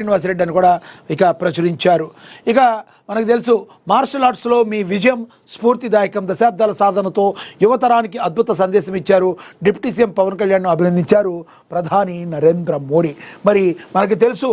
శ్రీనివాసరెడ్డి అని కూడా ఇక ప్రచురించారు. ఇక మనకు తెలుసు మార్షల్ ఆర్ట్స్లో మీ విజయం స్ఫూర్తిదాయకం, దశాబ్దాల సాధనతో యువతరానికి అద్భుత సందేశం ఇచ్చారు. డిప్యూటీ సీఎం పవన్ కళ్యాణ్ను అభినందించారు ప్రధాని నరేంద్ర మోడీ. మరి మనకు తెలుసు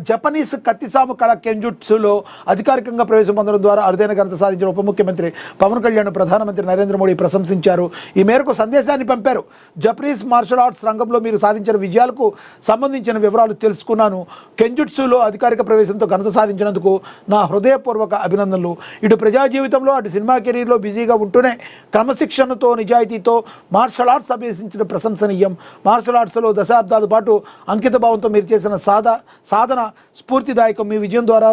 జపనీస్ కత్తిసాము కళ కెంజుట్సులో అధికారికంగా ప్రవేశం పొందడం ద్వారా అరుదైన ఘనత సాధించిన ఉప ముఖ్యమంత్రి పవన్ కళ్యాణ్ ప్రధానమంత్రి నరేంద్ర మోడీ ప్రశంసించారు. ఈ మేరకు సందేశాన్ని పంపారు. జపనీస్ మార్షల్ ఆర్ట్స్ రంగంలో మీరు సాధించిన విజయాలకు సంబంధించిన వివరాలు తెలుసుకున్నాను. కెంజుట్సులో అధికారిక ప్రవేశంతో ఘనత సాధించినందుకు నా హృదయపూర్వక అభినందనలు. ఇటు ప్రజా జీవితంలో అటు సినిమా కెరీర్లో బిజీగా ఉంటూనే క్రమశిక్షణతో నిజాయితీతో మార్షల్ ఆర్ట్స్ అభ్యసించిన ప్రశంసనీయం. మార్షల్ ఆర్ట్స్లో దశాబ్దాల పాటు అంకిత భావంతో మీరు చేసిన సాధన స్ఫూర్తిదాయకం. మీ విజయం ద్వారా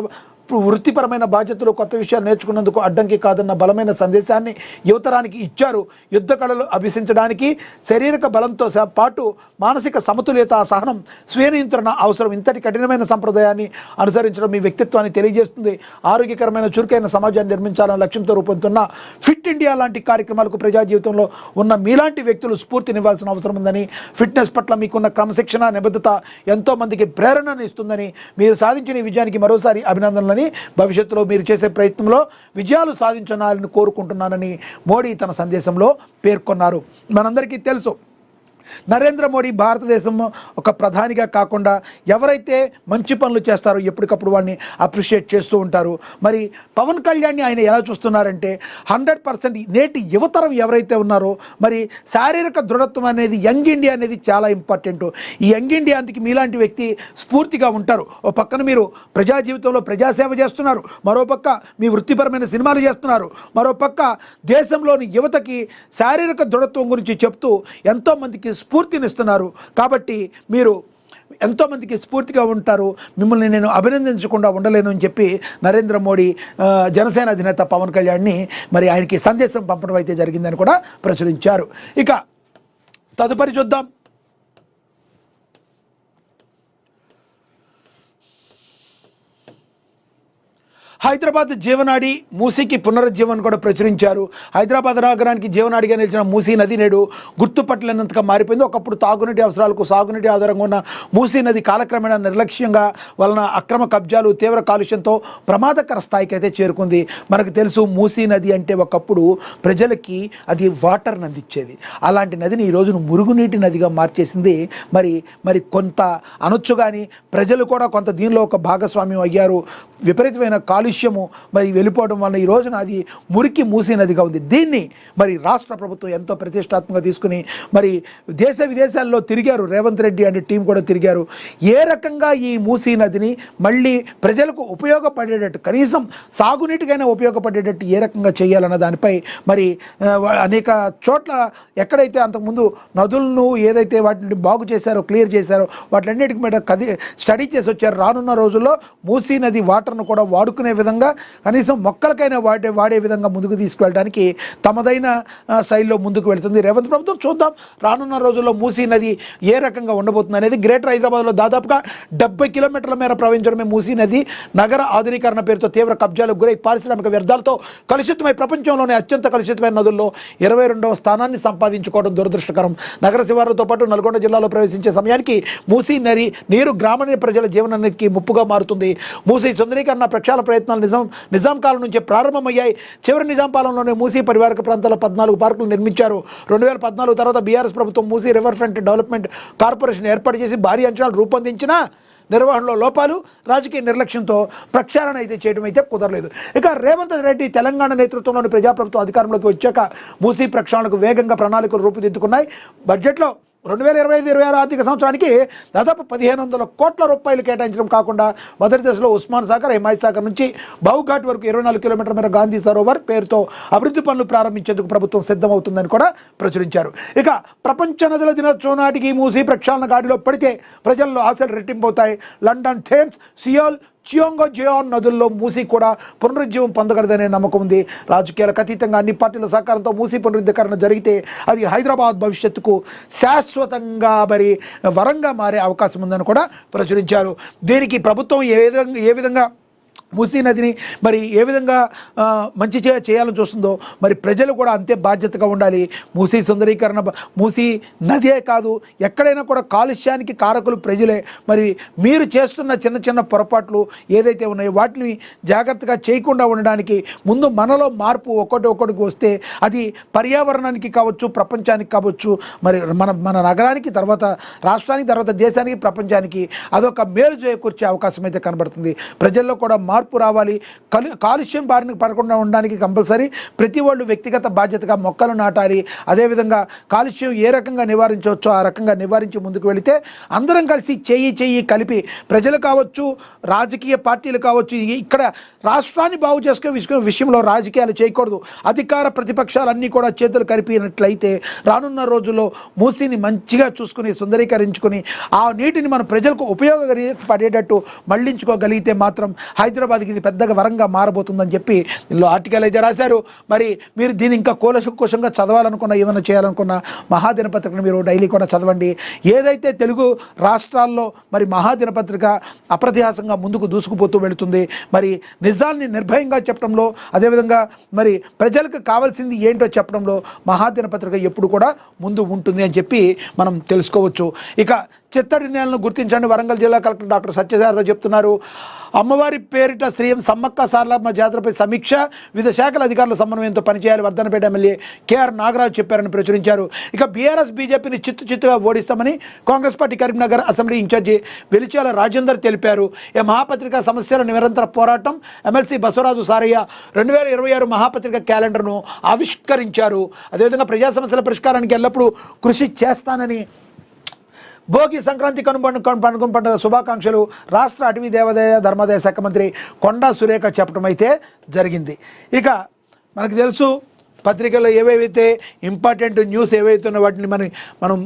వృత్తిపరమైన బాధ్యతలు కొత్త విషయాలు నేర్చుకున్నందుకు అడ్డంకి కాదన్న బలమైన సందేశాన్ని యువతరానికి ఇచ్చారు. యుద్ధ కళలు అభ్యసించడానికి శారీరక బలంతో పాటు మానసిక సమతుల్యత, సహనం, స్వీయ నియంత్రణ అవసరం. ఇంతటి కఠినమైన సంప్రదాయాన్ని అనుసరించడం మీ వ్యక్తిత్వాన్ని తెలియజేస్తుంది. ఆరోగ్యకరమైన చురుకైన సమాజాన్ని నిర్మించాలన్న లక్ష్యంతో రూపొందుతున్న ఫిట్ ఇండియా లాంటి కార్యక్రమాలకు ప్రజా జీవితంలో ఉన్న మీలాంటి వ్యక్తులు స్ఫూర్తినివ్వాల్సిన అవసరం ఉందని, ఫిట్నెస్ పట్ల మీకున్న క్రమశిక్షణ, నిబద్ధత ఎంతో మందికి ప్రేరణను ఇస్తుందని, మీరు సాధించిన ఈ విజయానికి మరోసారి అభినందనలు. భవిష్యత్తులో మీరు చేసే ప్రయత్నంలో విజయాలు సాధించాలని కోరుకుంటున్నానని మోడీ తన సందేశంలో పేర్కొన్నారు. మనందరికీ తెలుసు నరేంద్ర మోడీ భారతదేశం ఒక ప్రధానిగా కాకుండా ఎవరైతే మంచి పనులు చేస్తారో ఎప్పటికప్పుడు వాడిని అప్రిషియేట్ చేస్తూ ఉంటారు. మరి పవన్ కళ్యాణ్ని ఆయన ఎలా చూస్తున్నారంటే 100% నేటి యువతరం ఎవరైతే ఉన్నారో మరి శారీరక దృఢత్వం అనేది, యంగ్ ఇండియా అనేది చాలా ఇంపార్టెంట్. ఈ యంగ్ ఇండియాకి మీలాంటి వ్యక్తి స్ఫూర్తిగా ఉంటారు. ఓ పక్కన మీరు ప్రజా జీవితంలో ప్రజాసేవ చేస్తున్నారు, మరోపక్క మీ వృత్తిపరమైన సినిమాలు చేస్తున్నారు, మరోపక్క దేశంలోని యువతకి శారీరక దృఢత్వం గురించి చెప్తూ ఎంతోమందికి స్ఫూర్తినిస్తున్నారు. కాబట్టి మీరు ఎంతోమందికి స్ఫూర్తిగా ఉంటారు. మిమ్మల్ని నేను అభినందించకుండా ఉండలేను అని చెప్పి నరేంద్ర మోడీ జనసేన అధినేత పవన్ కళ్యాణ్ని మరి ఆయనకి సందేశం పంపడం అయితే జరిగిందని కూడా ప్రచురించారు. ఇక తదుపరి చూద్దాం. హైదరాబాద్ జీవనాడి మూసీకి పునరుజ్జీవనం కూడా ప్రచురించారు. హైదరాబాద్ నగరానికి జీవనాడిగా నిలిచిన మూసీ నది నేడు గుర్తుపట్టలేనంతగా మారిపోయింది. ఒకప్పుడు తాగునీటి అవసరాలకు సాగునీటి ఆధారంగా ఉన్న మూసీ నది కాలక్రమేణా నిర్లక్ష్యంగా వలన అక్రమ కబ్జాలు, తీవ్ర కాలుష్యంతో ప్రమాదకర స్థాయికి అయితే చేరుకుంది. మనకు తెలుసు మూసీ నది అంటే ఒకప్పుడు ప్రజలకి అది వాటర్ అందించేది. అలాంటి నదిని ఈ రోజున మురుగునీటి నదిగా మార్చేసింది. మరి కొంత అనొచ్చు కానీ ప్రజలు కూడా కొంత దీనిలో ఒక భాగస్వామ్యం అయ్యారు. విపరీతమైన కాలుష్యము మరి వెళ్ళిపోవడం వల్ల ఈ రోజున అది మురికి మూసీ నదిగా ఉంది. దీన్ని మరి రాష్ట్ర ప్రభుత్వం ఎంతో ప్రతిష్టాత్మకంగా తీసుకుని మరి దేశ విదేశాల్లో తిరిగారు. రేవంత్ రెడ్డి అనే టీం కూడా తిరిగారు. ఏ రకంగా ఈ మూసీ నదిని మళ్ళీ ప్రజలకు ఉపయోగపడేటట్టు, కనీసం సాగునీటికైనా ఉపయోగపడేటట్టు ఏ రకంగా చేయాలన్న దానిపై మరి అనేక చోట్ల ఎక్కడైతే అంతకుముందు నదులను ఏదైతే వాటిని బాగు చేశారో, క్లియర్ చేశారో వాటిలన్నిటికి మీద స్టడీ చేసి వచ్చారు. రానున్న రోజుల్లో మూసీ నది వాటర్ను కూడా వాడుకునే విధంగా, కనీసం మొక్కలకైనా వాడే విధంగా ముందుకు తీసుకువెళ్ళడానికి తమదైన శైలిలో ముందుకు వెళ్తుంది రేవంత్ ప్రభుత్వం. చూద్దాం రానున్న రోజుల్లో మూసీ నది ఏ రకంగా ఉండబోతుంది అనేది. గ్రేటర్ హైదరాబాద్లో దాదాపుగా 70 కిలోమీటర్ల మేర ప్రవహించడమే మూసీ నది. నగర ఆధునీకరణ పేరుతో తీవ్ర కబ్జాలకు గురై పారిశ్రామిక వ్యర్థాలతో కలుషితమై ప్రపంచంలోనే అత్యంత కలుషితమైన నదుల్లో 22వ స్థానాన్ని సంపాదించుకోవడం దురదృష్టకరం. నగర శివారులతో పాటు నల్గొండ జిల్లాలో ప్రవేశించే సమయానికి మూసీ నది నీరు గ్రామీణ ప్రజల జీవనానికి ముప్పుగా మారుతుంది. మూసీ సుందరీకరణ ప్రక్షాళన ప్రయత్నాలు నిజాం కాలం నుంచే ప్రారంభమయ్యాయి. చివరి నిజాం పాలనలోనే మూసీ పరివారక ప్రాంతాల్లో 14 పార్కులు నిర్మించారు. 2014 తర్వాత బీఆర్ఎస్ ప్రభుత్వం Musi river front development corporation ఏర్పాటు చేసి భారీ అంచనాలు రూపొందించిన నిర్వహణలో లోపాలు, రాజకీయ నిర్లక్ష్యంతో ప్రక్షాళన అయితే చేయడం అయితే కుదరలేదు. ఇక రేవంత్ రెడ్డి తెలంగాణ నేతృత్వంలోని ప్రజాప్రభుత్వం అధికారంలోకి వచ్చాక మూసీ ప్రక్షాళనకు వేగంగా ప్రణాళికలు రూపుదిద్దుకున్నాయి. బడ్జెట్లో 2025-26 ఆర్థిక సంవత్సరానికి దాదాపు 1500 కోట్ల రూపాయలు కేటాయించడం కాకుండా మొదటి దశలో ఉస్మాన్ సాగర్, హిమాయత్ సాగర్ నుంచి బౌఘాట్ వరకు 24 కిలోమీటర్ల మేర గాంధీ సరోవర్ పేరుతో అభివృద్ధి పనులు ప్రారంభించేందుకు ప్రభుత్వం సిద్ధమవుతుందని కూడా ప్రచురించారు. ఇక ప్రపంచ నదుల దినోత్సవం నాటికి మూసీ ప్రక్షాళన గాడిలో పడితే ప్రజల్లో ఆశలు రెట్టింపవుతాయి. లండన్, థేమ్స్, సియోల్, చియోంగోజియాన్ నదుల్లో మూసీ కూడా పునరుజ్జీవం పొందగలదనే నమ్మకం ఉంది. రాజకీయాలకు అతీతంగా అన్ని పార్టీల సహకారంతో మూసీ పునరుద్ధీకరణ జరిగితే అది హైదరాబాద్ భవిష్యత్తుకు శాశ్వతంగా మరి వరంగా మారే అవకాశం ఉందని కూడా ప్రచురించారు. దీనికి ప్రభుత్వం ఏ విధంగా మూసీ నదిని మరి ఏ విధంగా మంచి చేయాలని చూస్తుందో మరి ప్రజలు కూడా అంతే బాధ్యతగా ఉండాలి. మూసీ సుందరీకరణ, మూసీ నదే కాదు ఎక్కడైనా కూడా కాలుష్యానికి కారకులు ప్రజలే. మరి మీరు చేస్తున్న చిన్న చిన్న పొరపాట్లు ఏదైతే ఉన్నాయో వాటిని జాగ్రత్తగా చేయకుండా ఉండడానికి ముందు మనలో మార్పు ఒక్కొక్కటికి వస్తే అది పర్యావరణానికి కావచ్చు, ప్రపంచానికి కావచ్చు, మరి మన నగరానికి, తర్వాత రాష్ట్రానికి, తర్వాత దేశానికి, ప్రపంచానికి అదొక మేలు చేకూర్చే అవకాశం అయితే కనబడుతుంది. ప్రజల్లో కూడా మార్పు రావాలి. కాలుష్యం బారిన పడకుండా ఉండడానికి కంపల్సరీ ప్రతి వాళ్ళు వ్యక్తిగత బాధ్యతగా మొక్కలు నాటాలి. అదేవిధంగా కాలుష్యం ఏ రకంగా నివారించవచ్చో ఆ రకంగా నివారించి ముందుకు వెళితే అందరం కలిసి చెయ్యి కలిపి ప్రజలు కావచ్చు, రాజకీయ పార్టీలు కావచ్చు, ఇక్కడ రాష్ట్రాన్ని బాగు చేసుకునే విషయంలో రాజకీయాలు చేయకూడదు. అధికార ప్రతిపక్షాలన్నీ కూడా చేతులు కలిపినట్లయితే రానున్న రోజుల్లో మూసీని మంచిగా చూసుకుని సుందరీకరించుకుని ఆ నీటిని మన ప్రజలకు ఉపయోగపడేటట్టు మళ్లించుకోగలిగితే మాత్రం హైదరాబాద్కి ఇది పెద్దగా వరంగా మారబోతుందని చెప్పి ఇందులో ఆర్టికల్ అయితే రాశారు. మరి మీరు దీన్ని ఇంకా కూలంకషంగా చదవాలనుకున్నా, ఏమైనా చేయాలనుకున్నా మహాదినపత్రికను మీరు డైలీ కూడా చదవండి. ఏదైతే తెలుగు రాష్ట్రాల్లో మరి మహాదినపత్రిక అప్రతిహాసంగా ముందుకు దూసుకుపోతూ వెళుతుంది. మరి నిజాన్ని నిర్భయంగా చెప్పడంలో, అదేవిధంగా మరి ప్రజలకు కావాల్సింది ఏంటో చెప్పడంలో మహాదినపత్రిక ఎప్పుడు కూడా ముందు ఉంటుంది అని చెప్పి మనం తెలుసుకోవచ్చు. ఇక చిత్తడి నేలను గుర్తించండి. వరంగల్ జిల్లా కలెక్టర్ డాక్టర్ సత్యశారద చెప్తున్నారు. అమ్మవారి పేరిట శ్రీయం సమ్మక్క సారలమ్మ జాతరపై సమీక్ష, వివిధ శాఖల అధికారుల సమన్వయంతో పనిచేయాలి వర్ధనపేట ఎమ్మెల్యే కేఆర్ నాగరాజు చెప్పారని ప్రచురించారు. ఇక బీఆర్ఎస్ బీజేపీని చిత్తుగా ఓడిస్తామని Congress party Karimnagar assembly in charge Velichala Rajender తెలిపారు. ఈ మహాపత్రిక సమస్యల నిరంతర పోరాటం ఎమ్మెల్సీ బసవరాజు సారయ్య 2026 మహాపత్రిక క్యాలెండర్ను ఆవిష్కరించారు. అదేవిధంగా ప్రజా సమస్యల పరిష్కారానికి ఎల్లప్పుడూ కృషి చేస్తానని భోగి సంక్రాంతి పండుగ శుభాకాంక్షలు రాష్ట్ర అటవీ దేవాదాయ ధర్మాదాయ శాఖ మంత్రి కొండా సురేఖ చెప్పడం అయితే జరిగింది. ఇక మనకు తెలుసు పత్రికల్లో ఏవేవైతే ఇంపార్టెంట్ న్యూస్ ఏవైతే ఉన్న వాటిని మనం